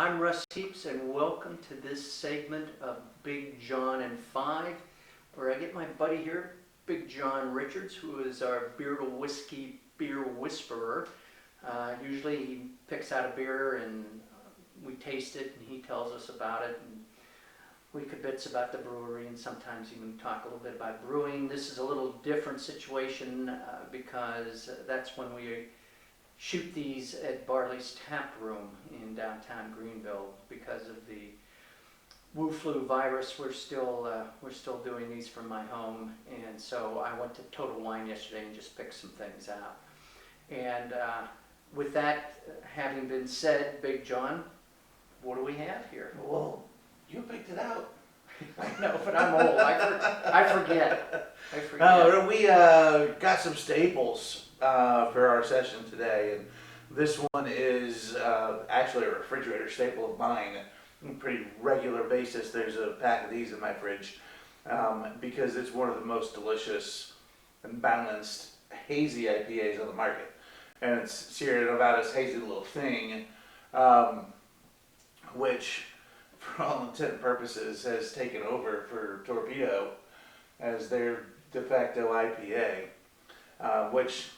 I'm Russ Heaps, and welcome to this segment of Big John and Five, where I get my buddy here, Big John Richards, who is our beer to whiskey beer whisperer. Usually he picks out a beer and we taste it and he tells us about it, and we bits about the brewery and sometimes even talk a little bit about brewing. This is a little different situation because that's when we shoot these at Barley's Tap Room in downtown Greenville. Because of the Wu flu virus, we're still doing these from my home, and so I went to Total Wine yesterday and just picked some things out. And with that having been said, Big John, what do we have here? Well, you picked it out. I know, but I'm old. I forget. We got some staples for our session today, and this one is actually a refrigerator staple of mine. On a pretty regular basis, there's a pack of these in my fridge because it's one of the most delicious and balanced hazy IPAs on the market, and it's Sierra Nevada's Hazy Little Thing, which, for all intent and purposes, has taken over for Torpedo as their de facto IPA, which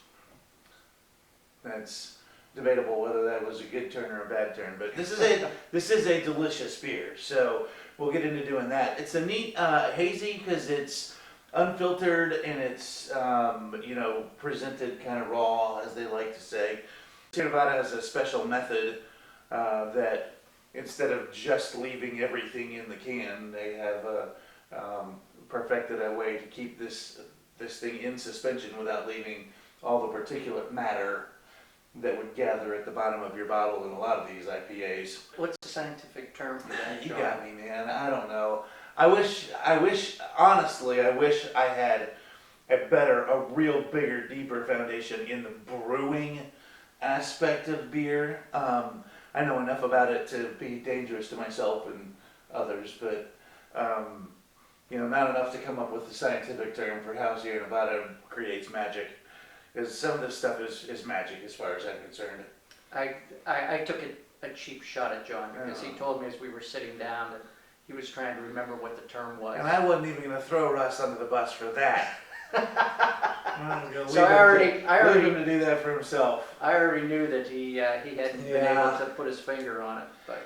that's debatable whether that was a good turn or a bad turn, but this is a delicious beer, so we'll get into doing that. It's a neat hazy because it's unfiltered and it's presented kind of raw, as they like to say. Sierra Nevada has a special method that instead of just leaving everything in the can, they have perfected a way to keep this thing in suspension without leaving all the particulate matter that would gather at the bottom of your bottle in a lot of these IPAs. What's the scientific term for that, You John? got me, man. I don't know. Honestly, I wish I had a real bigger, deeper foundation in the brewing aspect of beer. I know enough about it to be dangerous to myself and others, but not enough to come up with the scientific term for how Sierra Nevada creates magic. Because some of this stuff is magic as far as I'm concerned. I took a cheap shot at John because he told me as we were sitting down that he was trying to remember what the term was. And I wasn't even going to throw Russ under the bus for that. So I already leave him to do that for himself. I already knew that he hadn't been able to put his finger on it. But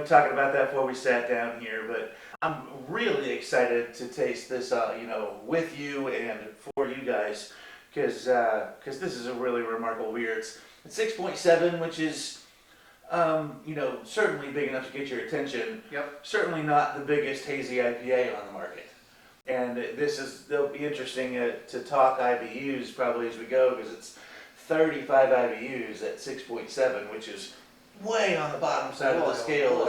talking about that before we sat down here, but I'm really excited to taste this, with you and for you guys, because this is a really remarkable beer. It's 6.7, which is certainly big enough to get your attention. Yep. Certainly not the biggest hazy IPA on the market. And they'll be interesting to talk IBUs probably as we go, because it's 35 IBUs at 6.7, which is way on the bottom side of the scale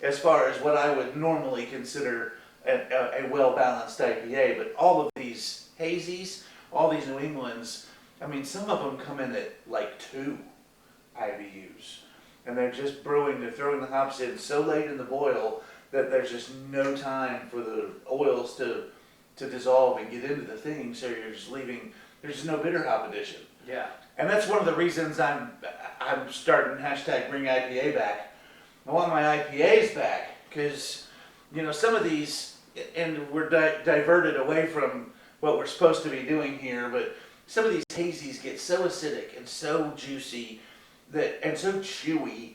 as far as what I would normally consider a well-balanced IPA. But all of these hazies, all these New Englands, I mean, some of them come in at like 2 IBUs. And they're just brewing, they're throwing the hops in so late in the boil that there's just no time for the oils to dissolve and get into the thing, so you're just leaving, there's just no bitter hop addition. yeah. And that's one of the reasons I'm starting #Bring IPA back. I want my IPAs back, because some of these, and we're diverted away from what we're supposed to be doing here, but some of these hazies get so acidic and so juicy and so chewy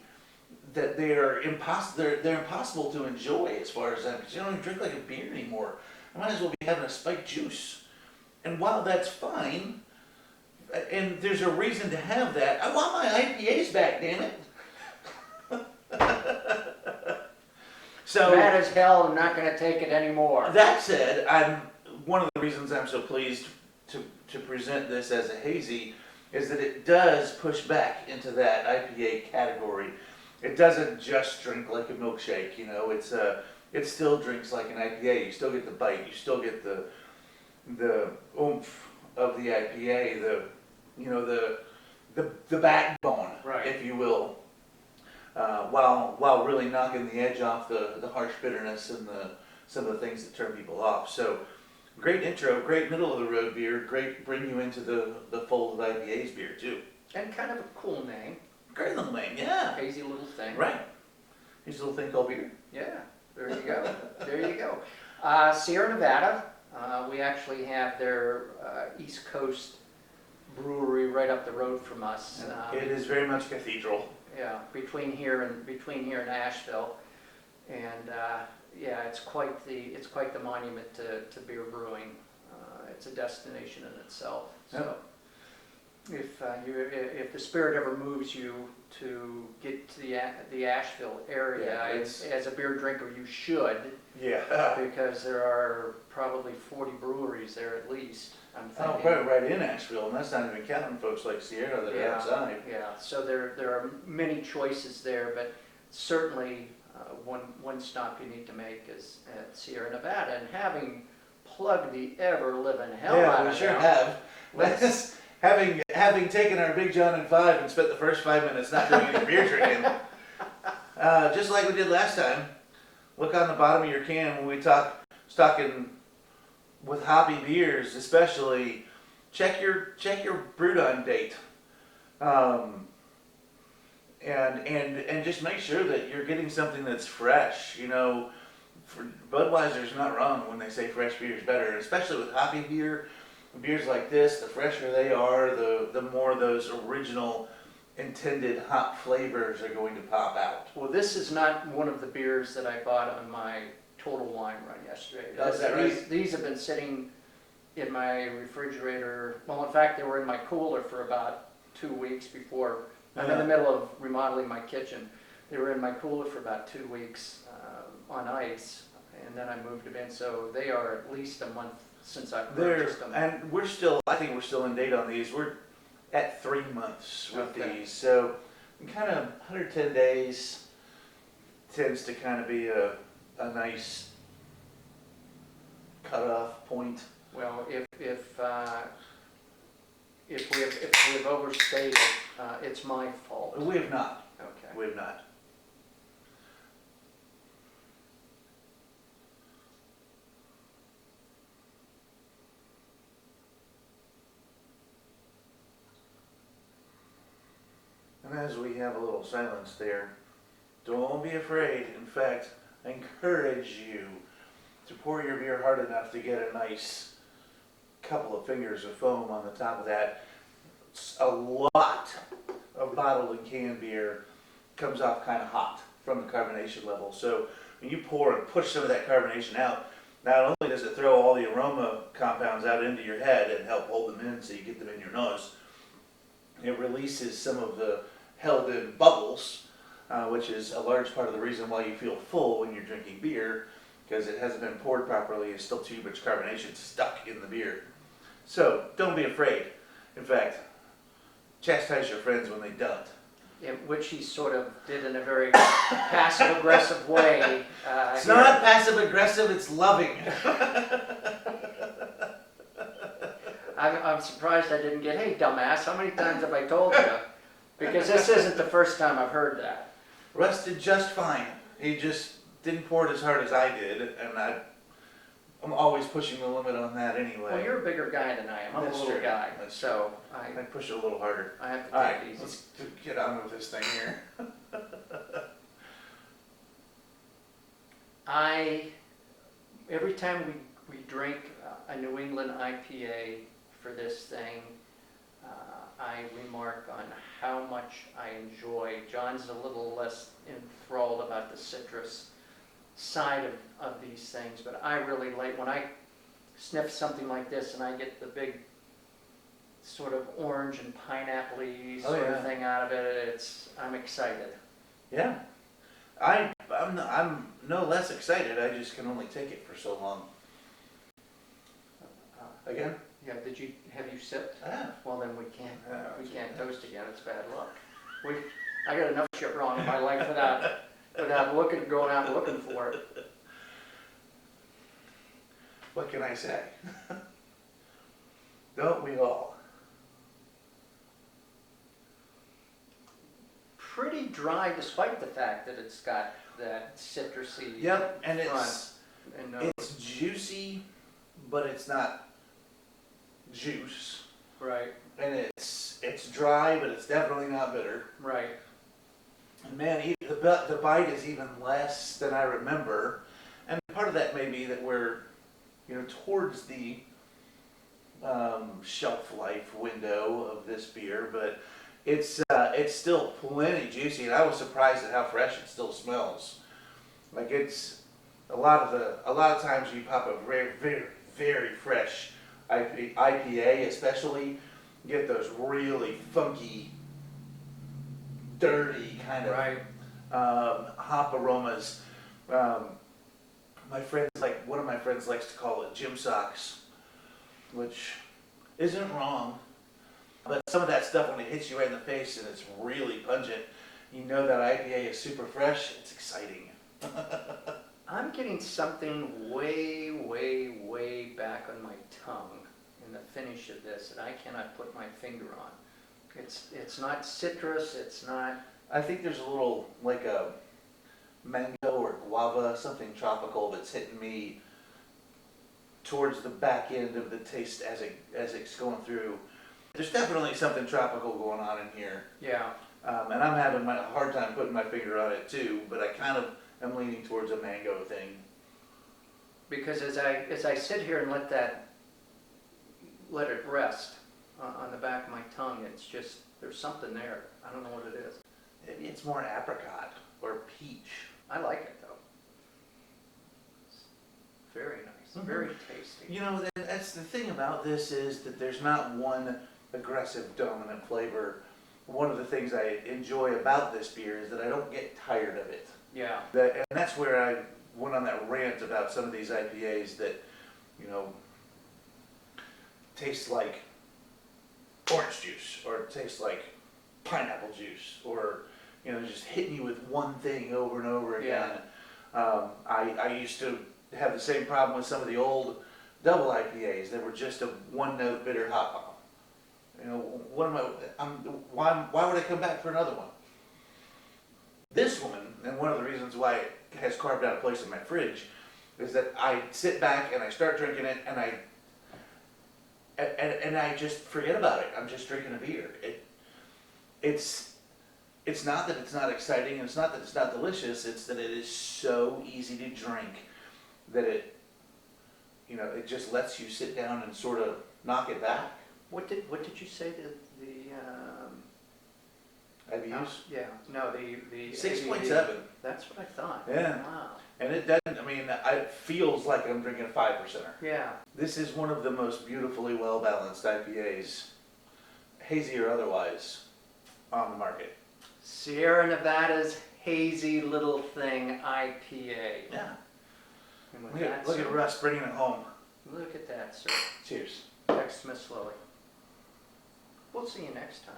that they're impossible to enjoy as far as because you don't even drink like a beer anymore. I might as well be having a spiked juice. And while that's fine, and there's a reason to have that, I want my IPAs back, damn it. So Mad as hell, I'm not going to take it anymore. That said, one of the reasons I'm so pleased to present this as a hazy is that it does push back into that IPA category. It doesn't just drink like a milkshake, it still drinks like an IPA. You still get the bite, you still get the oomph of the IPA, the backbone, right, if you will, while really knocking the edge off the harsh bitterness and some of the things that turn people off. So great intro, great middle of the road beer, great bring you into the fold of IPA's beer too. And kind of a cool name. Great little name, yeah. Hazy Little Thing. Right. Here's a little thing called beer. Yeah, there you go. There you go. Sierra Nevada, we actually have their East Coast brewery right up the road from us. It is very much cathedral. Yeah, between here and Asheville, and yeah, it's quite the monument to beer brewing. It's a destination in itself. So, if the spirit ever moves you to get to the Asheville area, as a beer drinker, you should. Yeah. Because there are probably 40 breweries there at least. I'm Oh, thinking. right in Asheville, and that's not even counting folks like Sierra that are outside. Yeah, so there are many choices there, but certainly one stop you need to make is at Sierra Nevada. And having plugged the ever-living hell out of we sure them, have. Let's, having taken our Big John and 5 and spent the first 5 minutes not doing any beer drinking, just like we did last time, look on the bottom of your can when we talking with hoppy beers, especially. Check your brewed on date, and just make sure that you're getting something that's fresh. You know, Budweiser's not wrong when they say fresh beer is better, especially with hoppy beers like this. The fresher they are, the more those original intended hop flavors are going to pop out. well, this is not one of the beers that I bought on my Total Wine run yesterday. Oh, is that right? These have been sitting in my refrigerator. Well, in fact, they were in my cooler for about 2 weeks before. I'm in the middle of remodeling my kitchen. They were in my cooler for about 2 weeks on ice, and then I moved them in. So they are at least a month since I purchased them. And I think we're still in date on these. We're at 3 months with Okay. these. So kind of 110 days tends to kind of be a nice cutoff point. Well, if we've overstayed it, it's my fault. We have not. Okay. We have not. And as we have a little silence there, don't be afraid. In fact, I encourage you to pour your beer hard enough to get a nice couple of fingers of foam on the top of that. A lot of bottled and canned beer comes off kind of hot from the carbonation level. So when you pour and push some of that carbonation out, not only does it throw all the aroma compounds out into your head and help hold them in so you get them in your nose, it releases some of the held in bubbles, which is a large part of the reason why you feel full when you're drinking beer, because it hasn't been poured properly. It's still too much carbonation stuck in the beer. So don't be afraid. In fact, chastise your friends when they don't. Yeah, which he sort of did in a very passive-aggressive way. It's not passive aggressive, it's loving. I'm surprised I didn't get, hey, dumbass, how many times have I told you? Because this isn't the first time I've heard that. Russ did just fine. He just didn't pour it as hard as I did, and I'm always pushing the limit on that anyway. Well, you're a bigger guy than I am. I'm That's a little true. guy, That's so I push it a little harder. I have to All take right, it easy. let's get on with this thing here. Every time we drink a New England IPA for this thing, I remark on how much I enjoy. John's a little less enthralled about the citrus side of these things, but I really like when I sniff something like this and I get the big sort of orange and pineapple-y sort of thing out of it. I'm excited. Yeah, I'm no less excited. I just can only take it for so long. Again? Yeah. Have you sipped? Ah. Well, then we can't toast again. It's bad luck. I got enough shit wrong in my life without going out and looking for it. What can I say? Don't we all? Pretty dry, despite the fact that it's got that citrusy. Yep, and front. it's juicy, but it's not juice. Right, and it's dry, but it's definitely not bitter. right. And man, the bite is even less than I remember, and part of that may be that we're, towards the shelf life window of this beer, but it's still plenty juicy, and I was surprised at how fresh it still smells. Like it's a lot of times you pop a very very very fresh IPA, especially get those really funky, dirty kind of Right. hop aromas. One of my friends likes to call it gym socks, which isn't wrong. But some of that stuff, when it hits you right in the face and it's really pungent, you know that IPA is super fresh. It's exciting. I'm getting something way, way, way back on my tongue in the finish of this that I cannot put my finger on. It's not citrus, it's not... I think there's a little, like a mango or guava, something tropical that's hitting me towards the back end of the taste as it's going through. There's definitely something tropical going on in here. Yeah, And I'm having a hard time putting my finger on it too, but I kind of am leaning towards a mango thing. because as I sit here and let it rest on the back of my tongue, it's just, there's something there. I don't know what it is. Maybe it's more apricot or peach. I like it though. It's very nice, very tasty. That's the thing about this is that there's not one aggressive dominant flavor. One of the things I enjoy about this beer is that I don't get tired of it. Yeah, And that's where I went on that rant about some of these IPAs that, taste like orange juice or taste like pineapple juice or, just hitting you with one thing over and over again. I used to have the same problem with some of the old double IPAs that were just a one-note bitter hop bomb. Why would I come back for another one? This one, and one of the reasons why it has carved out a place in my fridge, is that I sit back and I start drinking it, and I just forget about it. I'm just drinking a beer. It's not that it's not exciting, and it's not that it's not delicious. It's that it is so easy to drink that it just lets you sit down and sort of knock it back. what did you say the IBUs? yeah, no, the 6.7. That's what I thought. Yeah. Wow. And it doesn't, it feels like I'm drinking a 5%er. Yeah. This is one of the most beautifully well-balanced IPAs, hazy or otherwise, on the market. Sierra Nevada's Hazy Little Thing IPA. Yeah. And with Look that, at sir, Russ bringing it home. look at that, sir. Cheers. Text Smith slowly. We'll see you next time.